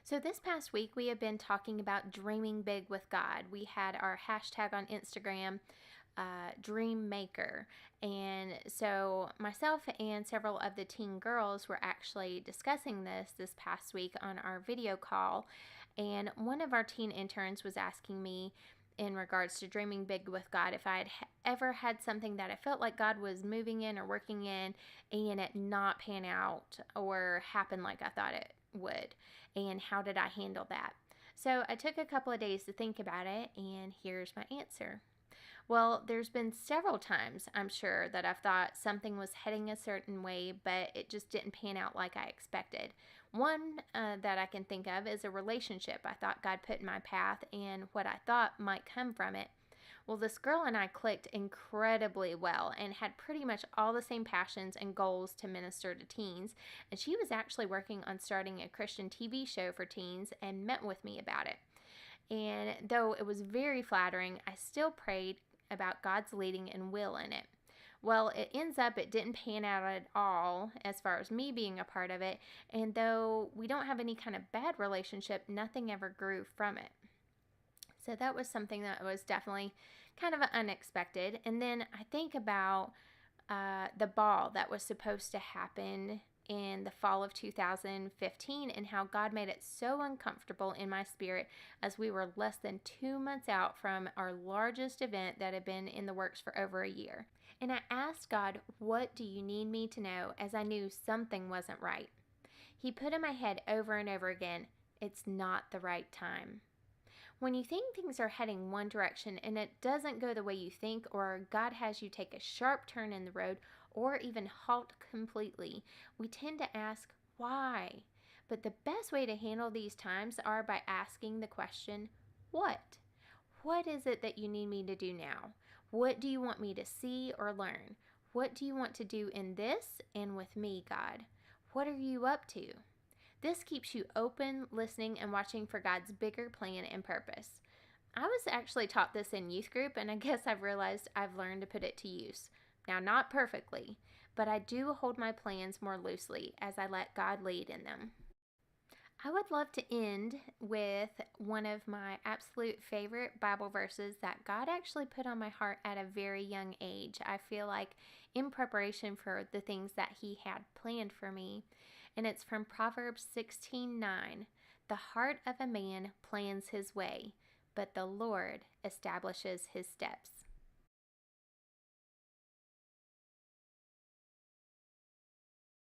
So, this past week, we have been talking about dreaming big with God. We had our hashtag on Instagram, Dream Maker. And so, myself and several of the teen girls were actually discussing this past week on our video call. And one of our teen interns was asking me, in regards to dreaming big with God, if I had ever had something that I felt like God was moving in or working in and it not pan out or happen like I thought it would, and how did I handle that? So I took a couple of days to think about it, and here's my answer. Well, there's been several times, I'm sure, that I've thought something was heading a certain way, but it just didn't pan out like I expected. One that I can think of is a relationship I thought God put in my path and what I thought might come from it. Well, this girl and I clicked incredibly well and had pretty much all the same passions and goals to minister to teens. And she was actually working on starting a Christian TV show for teens and met with me about it. And though it was very flattering, I still prayed about God's leading and will in it. Well, it ends up it didn't pan out at all as far as me being a part of it. And though we don't have any kind of bad relationship, nothing ever grew from it. So that was something that was definitely kind of unexpected. And then I think about the ball that was supposed to happen in the fall of 2015 and how God made it so uncomfortable in my spirit as we were less than 2 months out from our largest event that had been in the works for over a year. And I asked God, what do you need me to know, as I knew something wasn't right? He put in my head over and over again, it's not the right time. When you think things are heading one direction and it doesn't go the way you think, or God has you take a sharp turn in the road, or even halt completely, we tend to ask, why? But the best way to handle these times are by asking the question, what? What is it that you need me to do now? What do you want me to see or learn? What do you want to do in this and with me, God? What are you up to? This keeps you open, listening, and watching for God's bigger plan and purpose. I was actually taught this in youth group, and I guess I've realized I've learned to put it to use. Now, not perfectly, but I do hold my plans more loosely as I let God lead in them. I would love to end with one of my absolute favorite Bible verses that God actually put on my heart at a very young age. I feel like in preparation for the things that He had planned for me. And it's from Proverbs 16:9. The heart of a man plans his way, but the Lord establishes his steps.